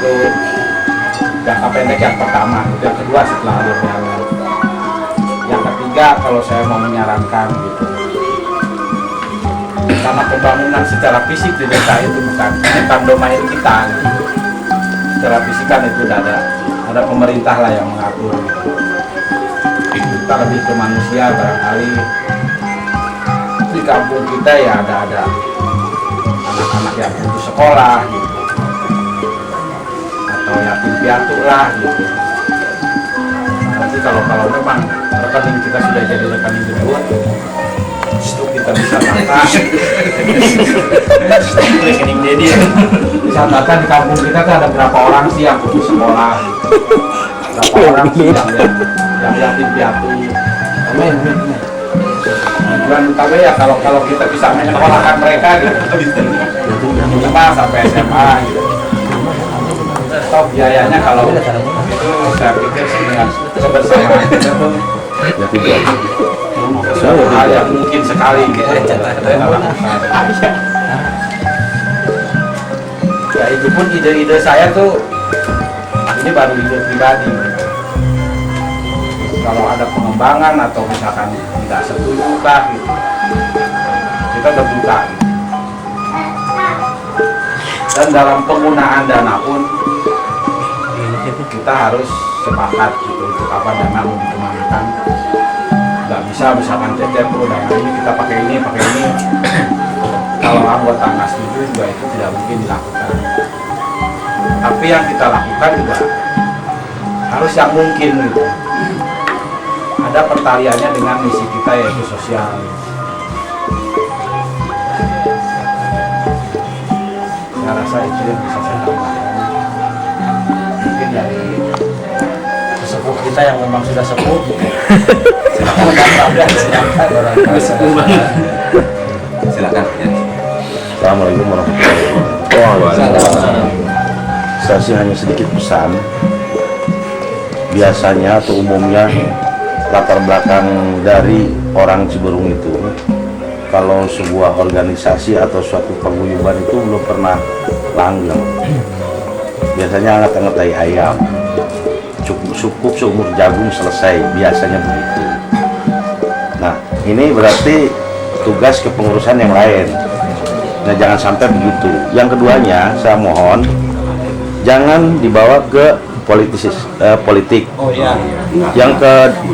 itu jangka pendek yang pertama, yang kedua setelah halal bihalal. Yang ketiga kalau saya mau menyarankan gitu, karena pembangunan secara fisik di desa itu bukan domain kita gitu. Secara fisik kan itu udah ada pemerintah lah yang mengatur gitu. Kita lebih ke manusia, barangkali di kampung kita ya ada anak-anak yang putus sekolah gitu, atau yatim piatu lah gitu. Nanti kalau memang rekening kita sudah jadi rekening kedua, itu kita bisa tata. Rekening dedi. Bisa tata di kampung kita tuh ada berapa orang sih yang putus sekolah, gitu. Berapa orang sih yang yatim piatu. Tujuan utama ya kalau kita bisa menyekolahkan mereka gitu. Cuma sampai SMA gitu. Atau biayanya kalau itu saya pikir sih dengan kebersamaan kita tuh hal yang mungkin sekali gitu. Ya itu pun ide-ide saya tuh ini baru ide pribadi. Kalau ada pengembangan atau misalkan tidak setuju kah gitu, kita terbuka gitu. Dan dalam penggunaan dana pun kita harus sepakat gitu untuk apa dana mau dikembangkan. Nggak bisa misalkan cecep dana ini kita pakai ini kalau anggota nggak setuju juga itu tidak mungkin dilakukan. Tapi yang kita lakukan juga harus yang mungkin gitu. Ada pertaliannya dengan misi kita yaitu sosial. Saya rasa itu yang bisa saya tambahkan. Mungkin dari sesepuh kita yang memang sudah sepuh. Silakan. Assalamualaikum warahmatullahi wabarakatuh. Saya sih hanya sedikit pesan. Biasanya atau umumnya latar belakang dari orang Ciberung itu, kalau sebuah organisasi atau suatu paguyuban itu belum pernah langgeng. Biasanya anget-anget tai ayam, cukup seumur jagung selesai, biasanya begitu. Nah, ini berarti tugas kepengurusan yang lain. Nah, jangan sampai begitu. Yang keduanya, saya mohon jangan dibawa ke politik. Oh iya.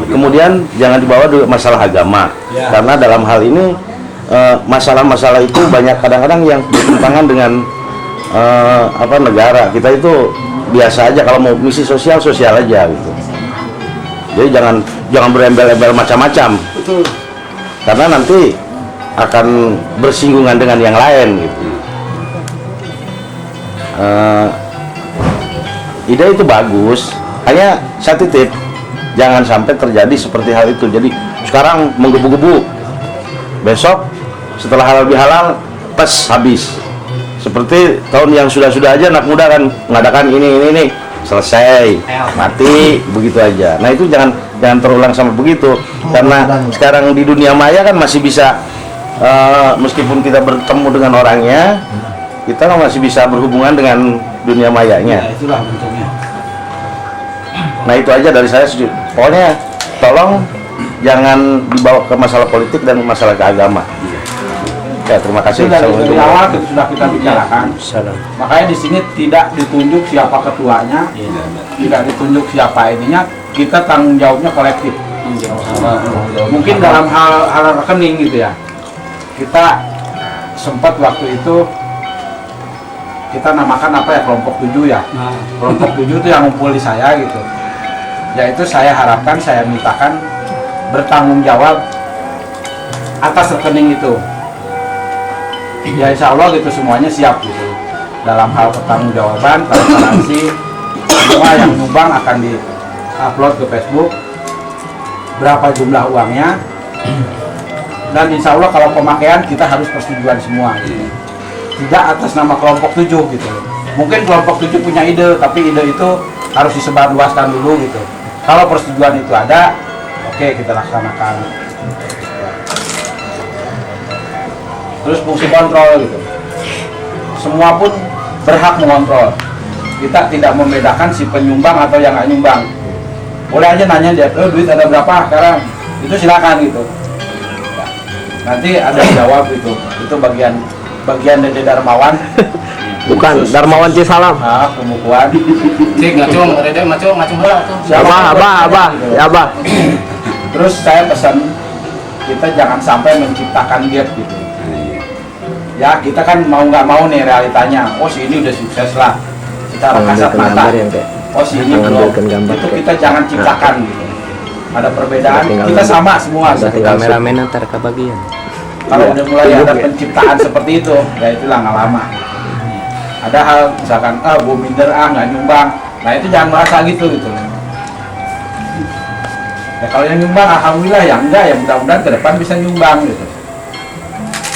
Kemudian jangan dibawa juga masalah agama. Ya. Karena dalam hal ini masalah-masalah itu banyak kadang-kadang yang bertentangan dengan negara. Kita itu biasa aja, kalau mau misi sosial aja gitu. Jadi jangan berembel-embel macam-macam. Betul. Karena nanti akan bersinggungan dengan yang lain gitu. Ide itu bagus, hanya saya titip jangan sampai terjadi seperti hal itu. Jadi sekarang menggebu-gebu, besok setelah halal bihalal tes habis. Seperti tahun yang sudah aja anak muda kan mengadakan ini selesai mati begitu aja. Nah itu jangan terulang sama begitu, karena sekarang di dunia maya kan masih bisa meskipun kita bertemu dengan orangnya, kita masih bisa berhubungan dengan dunia mayanya. Ya, itulah bentuknya. Nah itu aja dari saya. Pokoknya tolong jangan dibawa ke masalah politik dan masalah keagama. Ya, terima kasih. Dari awal sudah kita bicarakan. Makanya di sini tidak ditunjuk siapa ketuanya, tidak ditunjuk siapa ininya. Kita tanggung jawabnya kolektif. Mungkin dalam hal rekening gitu ya. Kita sempat waktu itu kita namakan apa ya, kelompok 7 ya. Kelompok 7 itu yang ngumpul di saya gitu. Yaitu saya harapkan, saya mintakan bertanggung jawab atas rekening itu. Ya insya Allah gitu semuanya siap gitu. Dalam hal pertanggungjawaban, transparansi, semua yang nyumbang akan di-upload ke Facebook. Berapa jumlah uangnya. Dan insya Allah kalau pemakaian kita harus persetujuan semua gitu. Tidak atas nama kelompok 7 gitu. Mungkin kelompok 7 punya ide, tapi ide itu harus disebarluaskan dulu gitu. Kalau persetujuan itu ada, oke, kita laksanakan. Terus fungsi kontrol gitu. Semua pun berhak mengontrol. kita tidak membedakan si penyumbang atau yang nggak nyumbang. Boleh aja nanya dia, duit ada berapa sekarang? Itu silakan gitu. Nanti ada yang jawab gitu. Itu bagian dari Darmawan. Bukan Darmawan Cisalam. Pembukuan. Cik ngacung, rede ngacung bola tuh. Abah. Terus saya pesan kita jangan sampai menciptakan gap gitu. Ya kita kan mau nggak mau nih realitanya. Oh si ini udah sukses lah. Secara kasat mata. Oh si ini belum. Itu kita jangan ciptakan gitu. Ada perbedaan. Kita sama semua. Kameramen antar kebagian. Kalau udah mulai ada penciptaan seperti itu, ya itulah nggak lama. Ada hal misalkan gue minder nggak nyumbang. Nah itu jangan merasa gitu. Ya kalau yang nyumbang alhamdulillah, yang enggak ya mudah-mudahan ke depan bisa nyumbang gitu.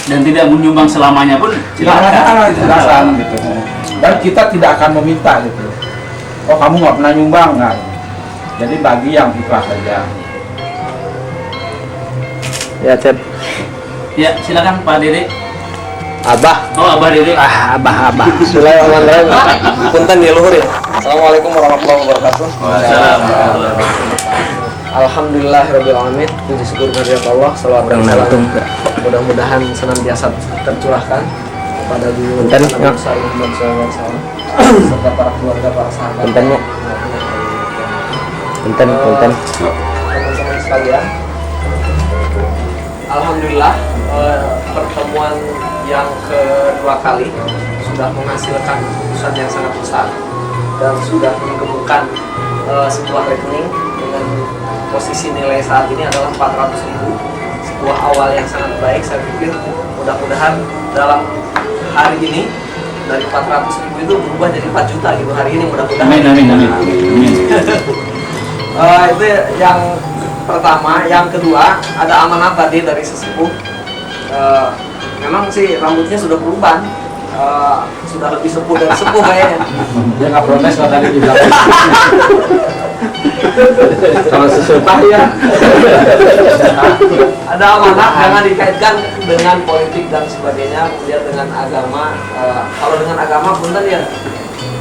Dan tidak menyumbang selamanya pun silakan gitu. Dan kita tidak akan meminta gitu. Oh kamu nggak pernah nyumbang nggak? Jadi bagi yang ikhlas saja. Ya Cep. Ya silakan Pak Dede. Abah. Oh Abah Dede. Abah. Bismillahirrahmanirrahim. Punten ya luhur ya. Assalamualaikum warahmatullahi wabarakatuh. Alhamdulillahirabbil alamin. Puji syukur kehadirat Allah, salawat dan salam mudah-mudahan senantiasa tercurahkan kepada Nabi Muhammad SAW serta para keluarga, para sahabat. Punten. Teman-teman sekalian, alhamdulillah pertemuan yang kedua kali sudah menghasilkan keputusan yang sangat besar dan sudah menggemukkan sebuah rekening dengan posisi nilai saat ini adalah 400.000, sebuah awal yang sangat baik. Saya pikir mudah-mudahan dalam hari ini dari 400.000 itu berubah jadi 4 juta gitu hari ini, mudah-mudahan. Amin. Itu yang pertama. Yang kedua, ada amanat tadi dari sesepuh. Memang sih rambutnya sudah berubah, sudah lebih sepuh dari sepuh kayaknya. Dia nggak protes kalau tadi dibilang. Kalau sesuatu ya. Ada amanat, jangan dikaitkan dengan politik dan sebagainya, kemudian dengan agama. Kalau dengan agama punten ya,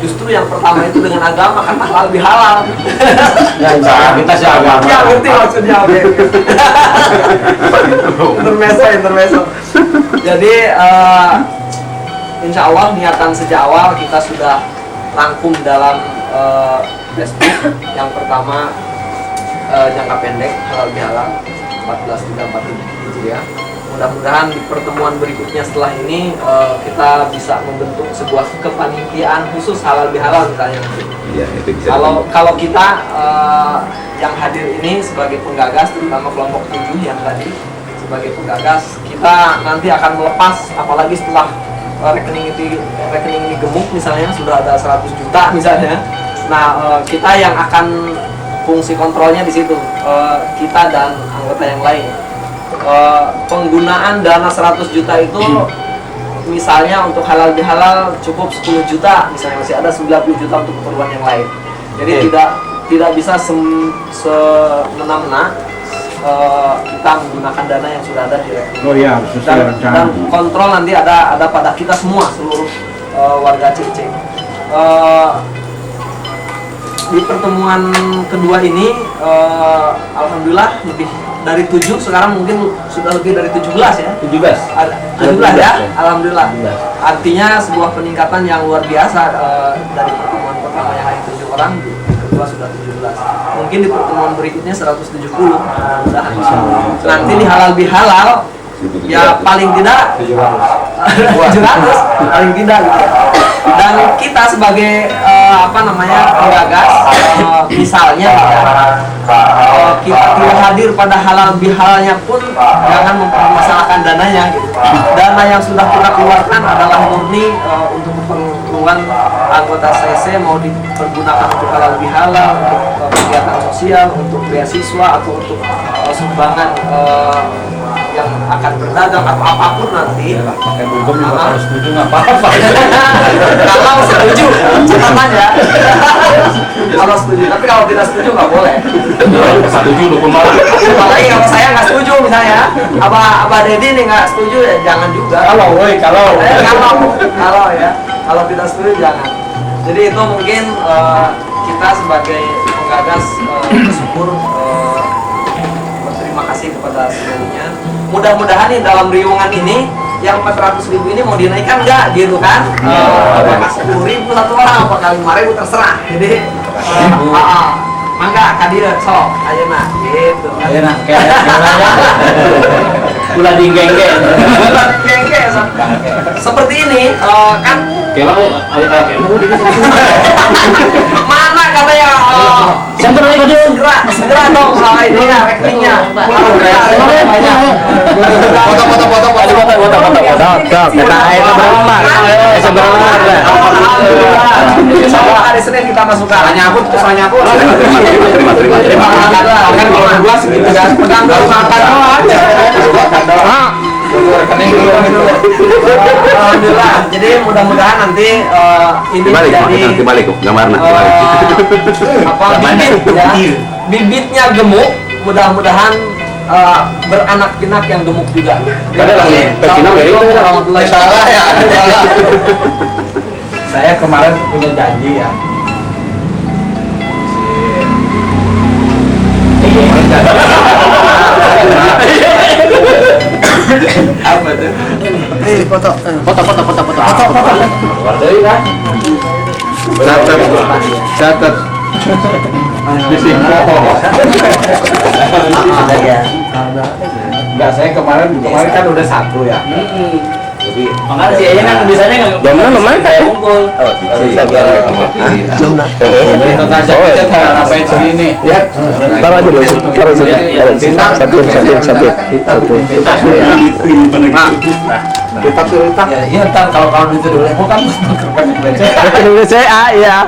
justru yang pertama itu dengan agama karena lebih halal. Ya kita sih agama. Ya ngerti maksudnya, oke. Intermezzo. Jadi insya Allah niatan sejak awal kita sudah rangkum dalam Facebook. Yang pertama jangka pendek halal bihalal 14.347 Hijriah. Mudah-mudahan di pertemuan berikutnya setelah ini kita bisa membentuk sebuah kepanitiaan khusus halal bihalal misalnya. Iya, itu bisa. Kalau kita yang hadir ini sebagai penggagas, terutama kelompok 7 yang tadi sebagai penggagas, kita nanti akan melepas, apalagi setelah rekening ini gemuk misalnya sudah ada 100 juta misalnya. Nah, kita yang akan fungsi kontrolnya di situ, kita dan anggota yang lain. Penggunaan dana 100 juta itu misalnya untuk halal bihalal cukup 10 juta, misalnya masih ada 90 juta untuk keperluan yang lain. Jadi tidak bisa semena-mena kita menggunakan dana yang sudah ada di rekening. Oh iya, dan kontrol nanti ada pada kita semua, seluruh warga Cicing. Di pertemuan kedua ini alhamdulillah lebih dari 7, sekarang mungkin sudah lebih dari 17 ya. 17 ya, alhamdulillah. Artinya sebuah peningkatan yang luar biasa dari pertemuan pertama yang hanya 7 orang, kedua sudah 17. Mungkin di pertemuan berikutnya 170. Mudah-mudahan nanti di halal bihalal ya paling tidak 700 paling tidak gitu. Dan kita sebagai penggagas, misalnya kita tidak hadir pada halal bihalalnya pun jangan mempermasalahkan dananya gitu. Dana yang sudah kita keluarkan adalah murni untuk keperluan anggota CC, mau dipergunakan untuk halal bihalal, untuk kegiatan sosial, untuk beasiswa atau untuk sumbangan yang akan berdagang atau apapun nanti. Pakai dugem juga kalau setuju nggak apa-apa. Kalau setuju, cuman ya. Kalau setuju, tapi kalau tidak setuju nggak boleh. Setuju dukung malah. Apalagi kalau saya nggak setuju misalnya, Abah Dedi nih nggak setuju ya jangan juga. Kalau Kalau ya, kalau tidak setuju jangan. Jadi itu mungkin kita sebagai penggagas bersyukur, berterima kasih kepada semuanya. Mudah-mudahan nih dalam riungan ini yang 400.000 ini mau dinaikkan nggak gitu kan? Apakah 10.000 satu orang, apakah 5.000 terserah. Jadi mangga kadir sok ayeuna gitu. Ayeuna kayak Ulah dinggeng-geng. Seperti ini kan mana katanya segera dong soal ini ya rekeningnya. Hari Senin kita masukkan. Terima kasih. Kan kalau gua segitu kan pegang kalau makan alhamdulillah. Jadi mudah-mudahan nanti ini jadi balik gambarnya bibitnya gemuk, mudah-mudahan beranak pinak yang gemuk juga. Assalamualaikum warahmatullahi wabarakatuh. saya kemarin punya janji ya. Apa tuh? Foto. Deui kan? Catat. Di sini. Enggak, saya kemarin kan udah satu ya. Jadi Makanya si Ayen kan biasanya nggak. Domna lumayan Kayak kumpul. sampai segini. Ya. Taruh aja dulu, taruh saja. Satu. Ya, iya ntar kalau itu dulu kan saya ya.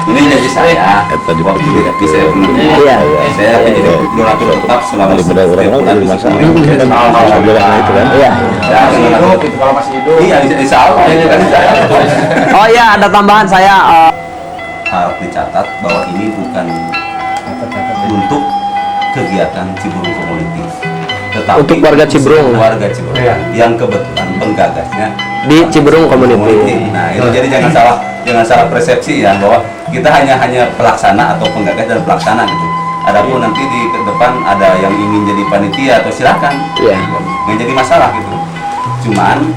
Ini jadi saya Tadi waktu di saya Iya. saya jadi donatur tetap selama Benar-benar setiap bulan masa. bisa Itu kan. Iya. masih hidup itu kalau masih hidup. iya insya Allah ini kan saya Oh iya, ada tambahan saya. harus dicatat bahwa ini bukan untuk kegiatan Ciburung Community, tetapi Untuk warga Ciburung. warga Ciburung Iya. yang kebetulan penggagasnya Di Ciburung Community. Nah itu jadi jangan salah persepsi ya bahwa kita hanya pelaksana atau penggagas dan pelaksana gitu. Adapun nanti di depan ada yang ingin jadi panitia atau silakan, Iya. nggak jadi masalah gitu. Cuman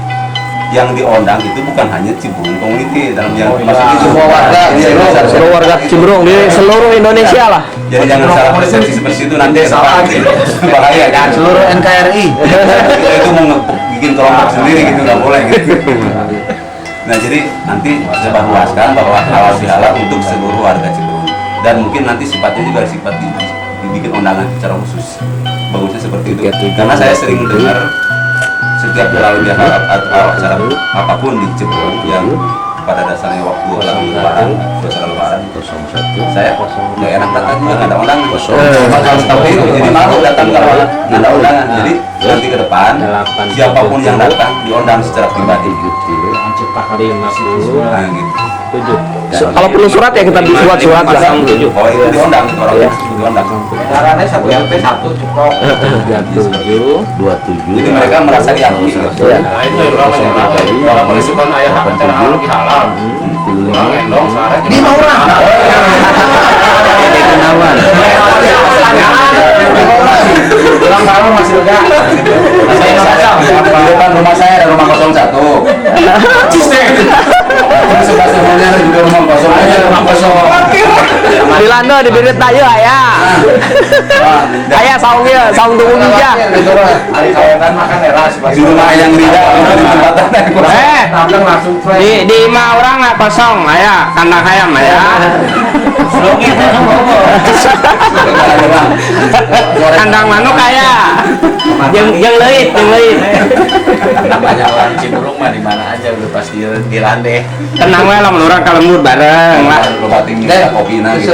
yang diundang itu bukan hanya Ciburung Community dalam yang maksud itu Semua warga, Seluruh warga Ciburung di seluruh Indonesia lah. Jadi jangan salah persepsi seperti itu nanti depan gitu. Bahaya kan. Seluruh NKRI. Itu mau bikin kelompok sendiri gitu nggak boleh gitu. Nah jadi nanti sebarluaskan bahwa halal bihalal untuk seluruh warga Ciburung dan mungkin nanti sifatnya juga dibikin undangan secara khusus. Bagusnya seperti itu. Karena saya sering dengar setiap halal bihalal atau acara apapun di Ciburung yang pada dasarnya waktu lagi lebaran, suasana lebaran, saya nggak enak datang nggak ada undangan. Seperti itu, jadi malu datang kalau nggak ada undangan. Jadi nanti ke depan siapapun yang datang diundang secara pribadi. Nah gitu. Kalau perlu surat ya kita buat surat lah. Oh itu diundang orang diundang. Caranya satu RT satu cukup. 27. Jadi mereka merasa diakui. Nah itu namanya. Kalau polisi kan ayah acara halal halal. Orang endong sekarang. Di orang. Pulang malam masih lega. Di depan rumah saya ada rumah 01. Sebelah sebelumnya ada juga rumah kosong. Rumah kosong. Di Lando di Birit Tayo ya. Aya saungnya, saung tunggu gija. Hari kawetan makan eras. Di rumah yang tidak di jembatan yang kurang. Tampang langsung Di imah orang nggak kosong, aya kandang ayam ya. Kandang manuk aya. Yang leuit. Banyak orang Ciburung mah di mana aja udah pasti dirande. Tenang we lamun urang ka lembur bareng lah. Lupa tinggi kopi gitu.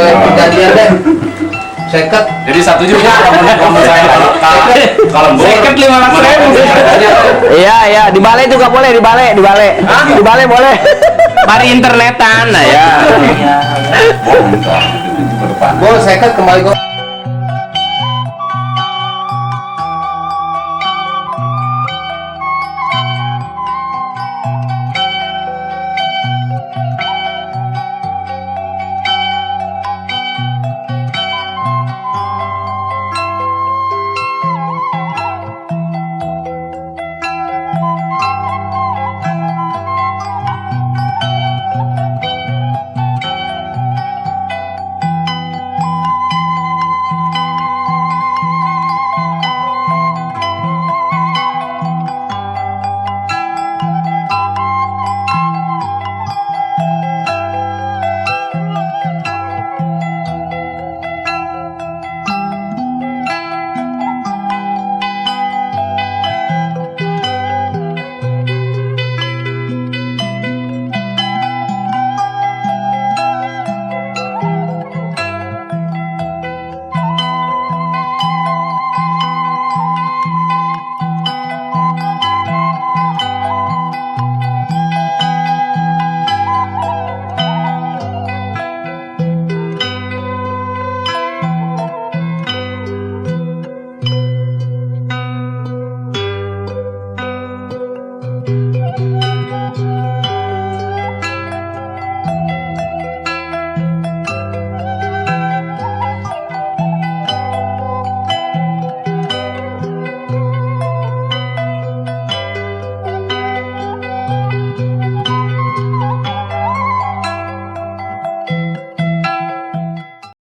Seket. Jadi 1 juta kalau saya kalau Seket 500.000. Iya, di balai juga boleh, di balai. Di balai boleh. Mari internetan, nah ya. Bohong, itu ke depan. Seket kembali kok.